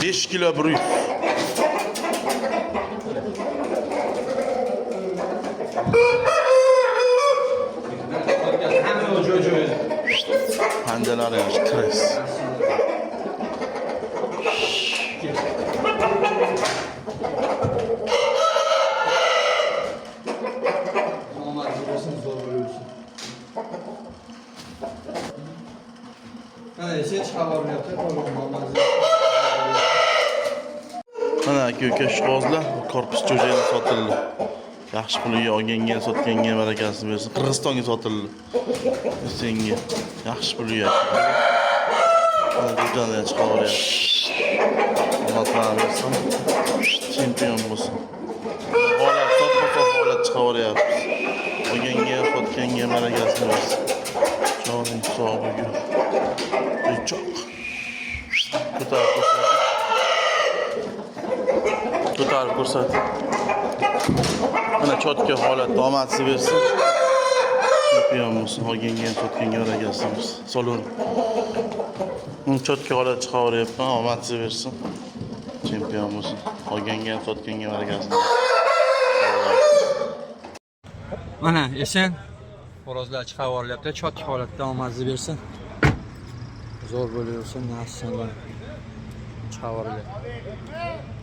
5 kilo 100. Hamma joy-joy. Panjalari yaxshi kres. Sen chiqaryapti, Mana aka shuqozlar korpus jo'jayni sotildi. Yaxshi puliga olganga, sotganga barakasi bersin. Qirg'izistonga sotildi. Senga yaxshi puliga. Mana jo'jani chiqaryapti. Alloh bersin. Chempion bo'lsin. Holat top-top holat chiqaryapti. Olganga, sotganga barakasi bersin. Joning sog'ligi. Çok. Tutar ko'rsat. Mana chotka holat omadsiz bersin. Chempion bo'lsin. Olganga, sotganga barakasi bersin. Solon. Chotka holat chiqaryapman, omadsiz bersin. Chempion bo'lsin. Olganga, sotganga barakasi bersin. Mana esen xo'rozlar chiqaryapti, chotka holatda omadsiz bersin. Zo'r bo'laversin, nasiblar chiqaryapti.